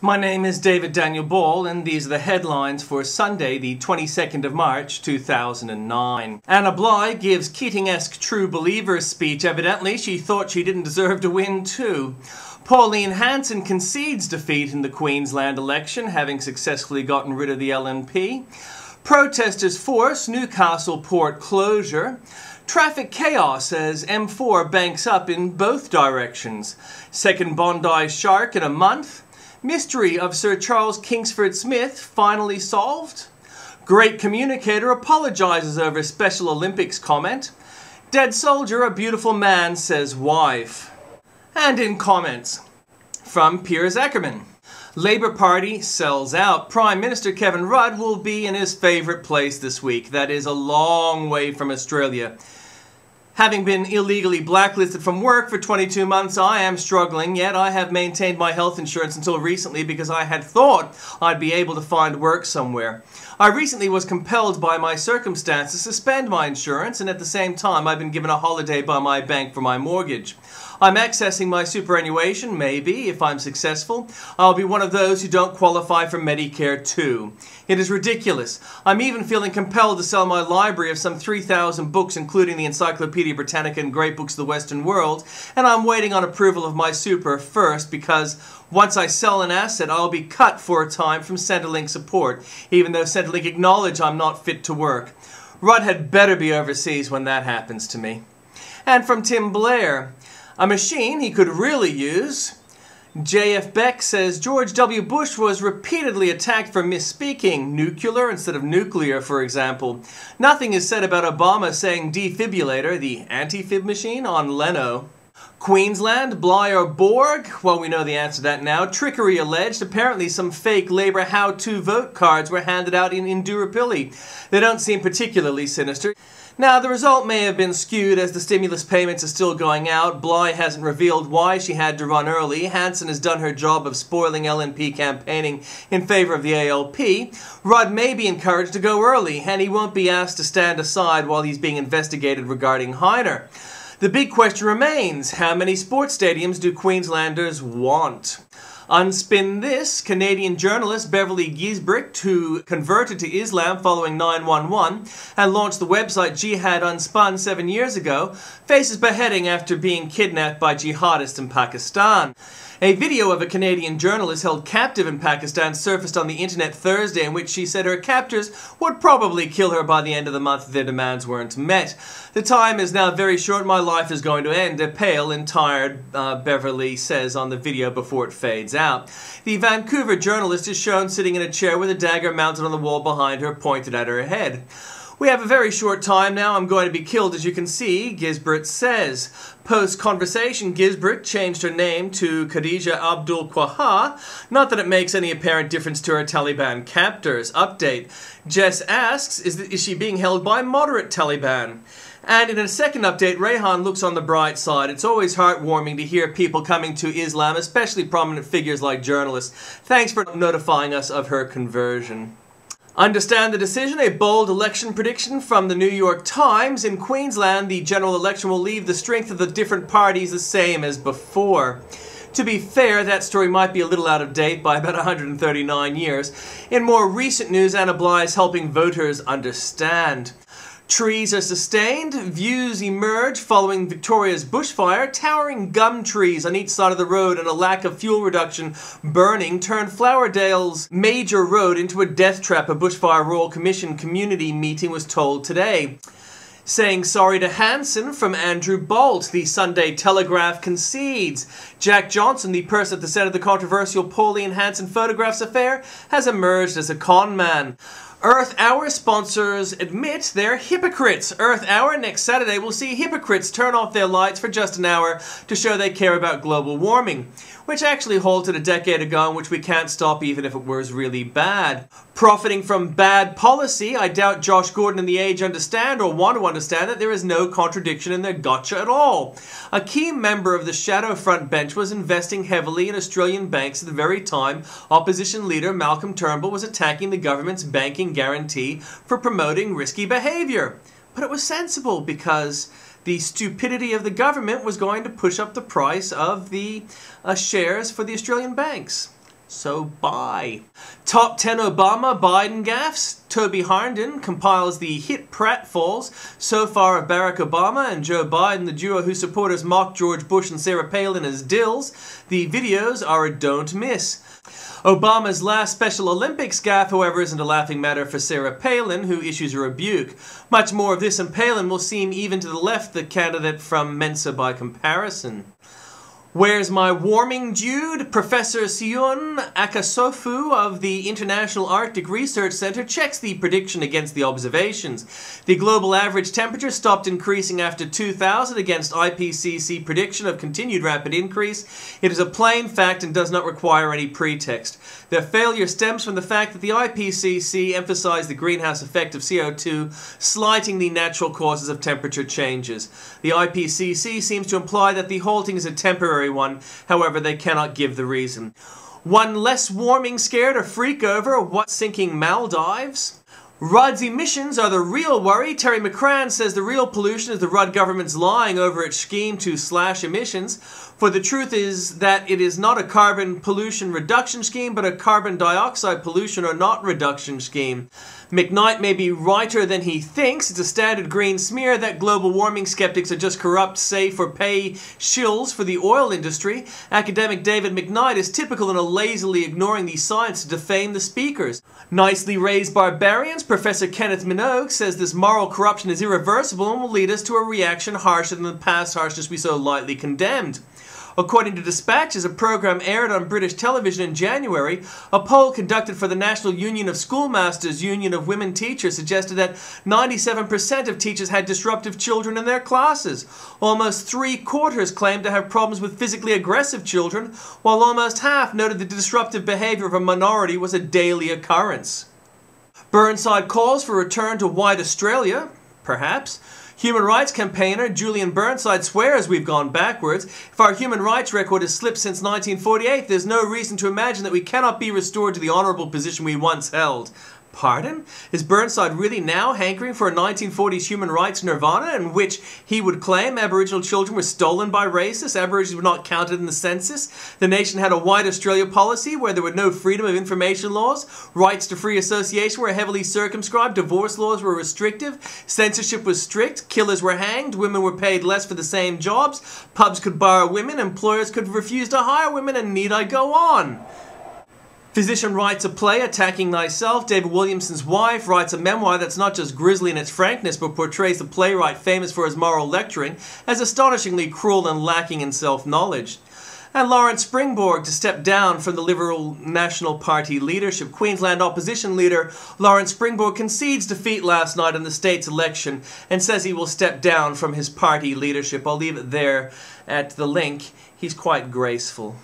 My name is David Daniel Ball, and these are the headlines for Sunday, the 22nd of March, 2009. Anna Bligh gives Keating-esque true believer speech. Evidently, she thought she didn't deserve to win, too. Pauline Hanson concedes defeat in the Queensland election, having successfully gotten rid of the LNP. Protesters force Newcastle port closure. Traffic chaos as M4 banks up in both directions. Second Bondi shark in a month. Mystery of Sir Charles Kingsford Smith finally solved. Great communicator apologizes over Special Olympics comment. Dead soldier, a beautiful man, says wife. And in comments, from Piers Ackerman. Labour Party sells out. Prime Minister Kevin Rudd will be in his favourite place this week. That is a long way from Australia. Having been illegally blacklisted from work for 22 months, I am struggling, yet I have maintained my health insurance until recently because I had thought I'd be able to find work somewhere. I recently was compelled by my circumstances to suspend my insurance, and at the same time I've been given a holiday by my bank for my mortgage. I'm accessing my superannuation, maybe, if I'm successful. I'll be one of those who don't qualify for Medicare too. It is ridiculous. I'm even feeling compelled to sell my library of some 3,000 books, including the Encyclopedia Britannica and Great Books of the Western World, and I'm waiting on approval of my super first because once I sell an asset, I'll be cut for a time from Centrelink support, even though Centrelink acknowledge I'm not fit to work. Rudd had better be overseas when that happens to me. And from Tim Blair, a machine he could really use. J.F. Beck says George W. Bush was repeatedly attacked for misspeaking, nuclear instead of nuclear, for example. Nothing is said about Obama saying defibrillator, the anti-fib machine, on Leno. Queensland, Bligh or Borg? Well, we know the answer to that now. Trickery alleged. Apparently some fake Labour how-to vote cards were handed out in Indooroopilly. They don't seem particularly sinister. Now, the result may have been skewed as the stimulus payments are still going out. Bligh hasn't revealed why she had to run early. Hanson has done her job of spoiling LNP campaigning in favour of the ALP. Rudd may be encouraged to go early, and he won't be asked to stand aside while he's being investigated regarding Heiner. The big question remains, how many sports stadiums do Queenslanders want? Unspin this, Canadian journalist Beverly Gisbert, who converted to Islam following 9/11 and launched the website Jihad Unspun 7 years ago, faces beheading after being kidnapped by jihadists in Pakistan. A video of a Canadian journalist held captive in Pakistan surfaced on the internet Thursday, in which she said her captors would probably kill her by the end of the month if their demands weren't met. The time is now very short. My life is going to end, a pale and tired Beverly says on the video before it fades out. The Vancouver journalist is shown sitting in a chair with a dagger mounted on the wall behind her, pointed at her head. We have a very short time now. I'm going to be killed, as you can see, Gisbert says. Post-conversation, Gisbert changed her name to Khadija Abdul Qaha. Not that it makes any apparent difference to her Taliban captors. Update. Jess asks, is she being held by moderate Taliban? And in a second update, Rehan looks on the bright side. It's always heartwarming to hear people coming to Islam, especially prominent figures like journalists. Thanks for notifying us of her conversion. Understand the decision, a bold election prediction from the New York Times. In Queensland, the general election will leave the strength of the different parties the same as before. To be fair, that story might be a little out of date by about 139 years. In more recent news, Anna Bligh is helping voters understand. Trees are sustained, views emerge following Victoria's bushfire. Towering gum trees on each side of the road and a lack of fuel reduction burning turned Flowerdale's major road into a death trap, a Bushfire Royal Commission community meeting was told today. Saying sorry to Hanson from Andrew Bolt. The Sunday Telegraph concedes. Jack Johnson, the person at the centre of the controversial Pauline Hanson photographs affair, has emerged as a con man. Earth Hour sponsors admit they're hypocrites. Earth Hour next Saturday will see hypocrites turn off their lights for just an hour to show they care about global warming, which actually halted a decade ago and which we can't stop even if it was really bad. Profiting from bad policy, I doubt Josh Gordon and The Age understand or want to understand that there is no contradiction in their gotcha at all. A key member of the shadow front bench was investing heavily in Australian banks at the very time opposition leader Malcolm Turnbull was attacking the government's banking guarantee for promoting risky behaviour. But it was sensible because the stupidity of the government was going to push up the price of the shares for the Australian banks. So bye. Top 10 Obama-Biden gaffes. Toby Harnden compiles the hit pratfalls so far of Barack Obama and Joe Biden, the duo whose supporters mock George Bush and Sarah Palin as dills. The videos are a don't miss. Obama's last Special Olympics gaffe, however, isn't a laughing matter for Sarah Palin, who issues a rebuke. Much more of this, and Palin will seem even to the left the candidate from Mensa by comparison. Where's my warming, Jude? Professor Sion Akasofu of the International Arctic Research Center checks the prediction against the observations. The global average temperature stopped increasing after 2000 against IPCC prediction of continued rapid increase. It is a plain fact and does not require any pretext. Their failure stems from the fact that the IPCC emphasized the greenhouse effect of CO2, slighting the natural causes of temperature changes. The IPCC seems to imply that the halting is a temporary one, however they cannot give the reason. One less warming scared or freak over what sinking Maldives? Rudd's emissions are the real worry. Terry McCrann says the real pollution is the Rudd government's lying over its scheme to slash emissions. For the truth is that it is not a carbon pollution reduction scheme, but a carbon dioxide pollution or not reduction scheme. McKnight may be righter than he thinks. It's a standard green smear that global warming skeptics are just corrupt, safe, or pay shills for the oil industry. Academic David McKnight is typical in a lazily ignoring the science to defame the speakers. Nicely raised barbarians, Professor Kenneth Minogue says this moral corruption is irreversible and will lead us to a reaction harsher than the past harshness we so lightly condemned. According to Dispatch, a program aired on British television in January, a poll conducted for the National Union of Schoolmasters Union of Women Teachers suggested that 97% of teachers had disruptive children in their classes. Almost 3/4 claimed to have problems with physically aggressive children, while almost half noted the disruptive behavior of a minority was a daily occurrence. Burnside calls for return to white Australia, perhaps. Human rights campaigner Julian Burnside swears we've gone backwards. If our human rights record has slipped since 1948, there's no reason to imagine that we cannot be restored to the honourable position we once held. Pardon? Is Burnside really now hankering for a 1940s human rights nirvana in which he would claim Aboriginal children were stolen by racists, Aborigines were not counted in the census, the nation had a white Australia policy where there were no freedom of information laws, rights to free association were heavily circumscribed, divorce laws were restrictive, censorship was strict, killers were hanged, women were paid less for the same jobs, pubs could borrow women, employers could refuse to hire women, and need I go on? Physician writes a play, Attacking Thyself. David Williamson's wife writes a memoir that's not just grisly in its frankness, but portrays the playwright famous for his moral lecturing as astonishingly cruel and lacking in self-knowledge. And Lawrence Springborg to step down from the Liberal National Party leadership. Queensland opposition leader Lawrence Springborg concedes defeat last night in the state's election and says he will step down from his party leadership. I'll leave it there at the link. He's quite graceful.